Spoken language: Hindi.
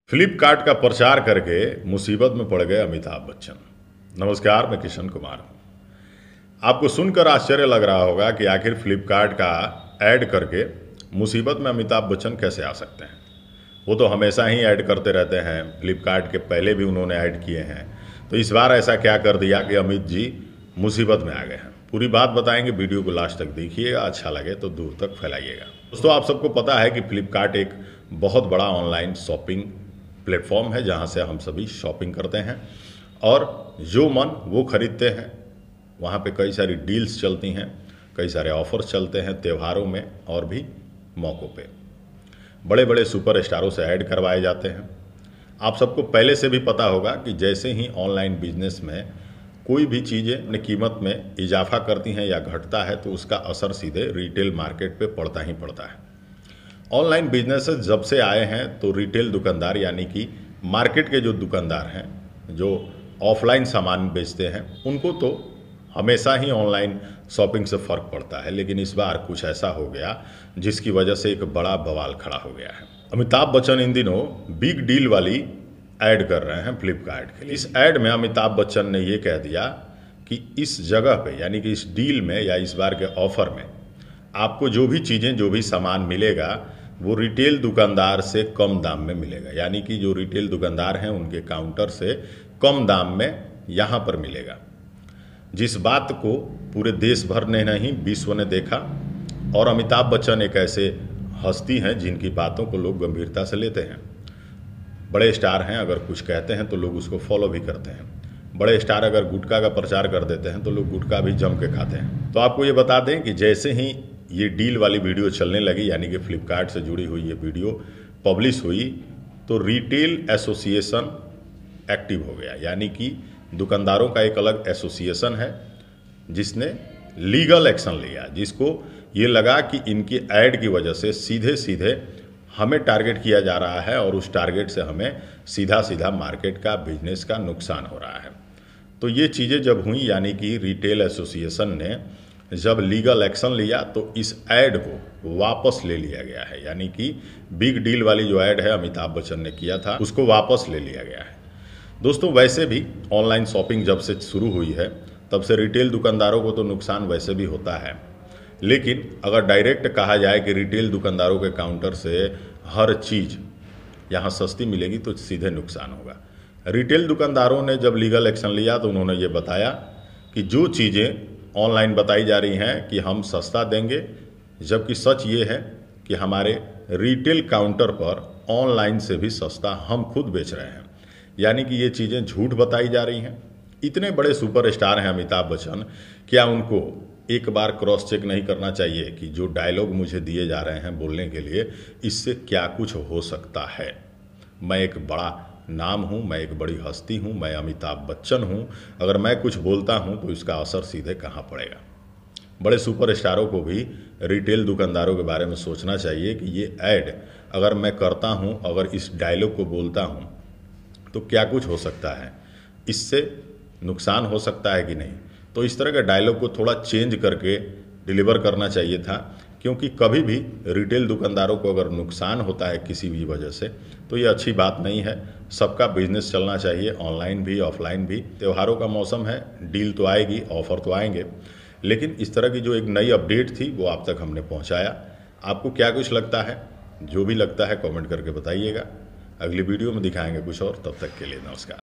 फ्लिपकार्ट का प्रचार करके मुसीबत में पड़ गए अमिताभ बच्चन। नमस्कार, मैं किशन कुमार हूँ। आपको सुनकर आश्चर्य लग रहा होगा कि आखिर फ्लिपकार्ट का ऐड करके मुसीबत में अमिताभ बच्चन कैसे आ सकते हैं। वो तो हमेशा ही ऐड करते रहते हैं, फ्लिपकार्ट के पहले भी उन्होंने ऐड किए हैं। तो इस बार ऐसा क्या कर दिया कि अमित जी मुसीबत में आ गए हैं। पूरी बात बताएंगे, वीडियो को लास्ट तक देखिएगा, अच्छा लगे तो दूर तक फैलाइएगा। दोस्तों, आप सबको पता है कि फ्लिपकार्ट एक बहुत बड़ा ऑनलाइन शॉपिंग प्लेटफॉर्म है जहां से हम सभी शॉपिंग करते हैं और जो मन वो खरीदते हैं। वहां पे कई सारी डील्स चलती हैं, कई सारे ऑफर्स चलते हैं त्योहारों में और भी मौक़ों पे। बड़े बड़े सुपर स्टारों से ऐड करवाए जाते हैं। आप सबको पहले से भी पता होगा कि जैसे ही ऑनलाइन बिजनेस में कोई भी चीज़ें अपनी कीमत में इजाफा करती हैं या घटता है तो उसका असर सीधे रिटेल मार्केट पे पड़ता ही पड़ता है। ऑनलाइन बिजनेसेस जब से आए हैं तो रिटेल दुकानदार यानी कि मार्केट के जो दुकानदार हैं, जो ऑफलाइन सामान बेचते हैं, उनको तो हमेशा ही ऑनलाइन शॉपिंग से फ़र्क पड़ता है। लेकिन इस बार कुछ ऐसा हो गया जिसकी वजह से एक बड़ा बवाल खड़ा हो गया है। अमिताभ बच्चन इन दिनों बिग डील वाली ऐड कर रहे हैं फ्लिपकार्ट के लिए। इस ऐड में अमिताभ बच्चन ने ये कह दिया कि इस जगह पे यानी कि इस डील में या इस बार के ऑफर में आपको जो भी चीज़ें, जो भी सामान मिलेगा वो रिटेल दुकानदार से कम दाम में मिलेगा। यानी कि जो रिटेल दुकानदार हैं उनके काउंटर से कम दाम में यहाँ पर मिलेगा। जिस बात को पूरे देश भर ने नहीं विश्व ने देखा। और अमिताभ बच्चन एक ऐसे हस्ती हैं जिनकी बातों को लोग गंभीरता से लेते हैं। बड़े स्टार हैं, अगर कुछ कहते हैं तो लोग उसको फॉलो भी करते हैं। बड़े स्टार अगर गुटखा का प्रचार कर देते हैं तो लोग गुटखा भी जम के खाते हैं। तो आपको ये बता दें कि जैसे ही ये डील वाली वीडियो चलने लगी, यानी कि फ्लिपकार्ट से जुड़ी हुई ये वीडियो पब्लिश हुई, तो रिटेल एसोसिएशन एक्टिव हो गया। यानी कि दुकानदारों का एक अलग एसोसिएशन है जिसने लीगल एक्शन लिया, जिसको ये लगा कि इनकी ऐड की वजह से सीधे सीधे हमें टारगेट किया जा रहा है और उस टारगेट से हमें सीधा सीधा मार्केट का, बिजनेस का नुकसान हो रहा है। तो ये चीज़ें जब हुई, यानी कि रिटेल एसोसिएशन ने जब लीगल एक्शन लिया तो इस ऐड को वापस ले लिया गया है। यानी कि बिग डील वाली जो ऐड है अमिताभ बच्चन ने किया था उसको वापस ले लिया गया है। दोस्तों, वैसे भी ऑनलाइन शॉपिंग जब से शुरू हुई है तब से रिटेल दुकानदारों को तो नुकसान वैसे भी होता है। लेकिन अगर डायरेक्ट कहा जाए कि रिटेल दुकानदारों के काउंटर से हर चीज़ यहाँ सस्ती मिलेगी तो सीधे नुकसान होगा। रिटेल दुकानदारों ने जब लीगल एक्शन लिया तो उन्होंने ये बताया कि जो चीज़ें ऑनलाइन बताई जा रही हैं कि हम सस्ता देंगे, जबकि सच ये है कि हमारे रिटेल काउंटर पर ऑनलाइन से भी सस्ता हम खुद बेच रहे हैं। यानी कि ये चीज़ें झूठ बताई जा रही हैं। इतने बड़े सुपरस्टार हैं अमिताभ बच्चन, क्या उनको एक बार क्रॉस चेक नहीं करना चाहिए कि जो डायलॉग मुझे दिए जा रहे हैं बोलने के लिए, इससे क्या कुछ हो सकता है। मैं एक बड़ा नाम हूँ, मैं एक बड़ी हस्ती हूँ, मैं अमिताभ बच्चन हूँ। अगर मैं कुछ बोलता हूँ तो इसका असर सीधे कहाँ पड़ेगा। बड़े सुपरस्टारों को भी रिटेल दुकानदारों के बारे में सोचना चाहिए कि ये ऐड अगर मैं करता हूँ, अगर इस डायलॉग को बोलता हूँ तो क्या कुछ हो सकता है, इससे नुकसान हो सकता है कि नहीं। तो इस तरह के डायलॉग को थोड़ा चेंज करके डिलीवर करना चाहिए था, क्योंकि कभी भी रिटेल दुकानदारों को अगर नुकसान होता है किसी भी वजह से तो ये अच्छी बात नहीं है। सबका बिजनेस चलना चाहिए, ऑनलाइन भी ऑफलाइन भी। त्योहारों का मौसम है, डील तो आएगी, ऑफर तो आएंगे, लेकिन इस तरह की जो एक नई अपडेट थी वो आप तक हमने पहुंचाया। आपको क्या कुछ लगता है? जो भी लगता है कमेंट करके बताइएगा। अगली वीडियो में दिखाएंगे कुछ और। तब तक के लिए नमस्कार।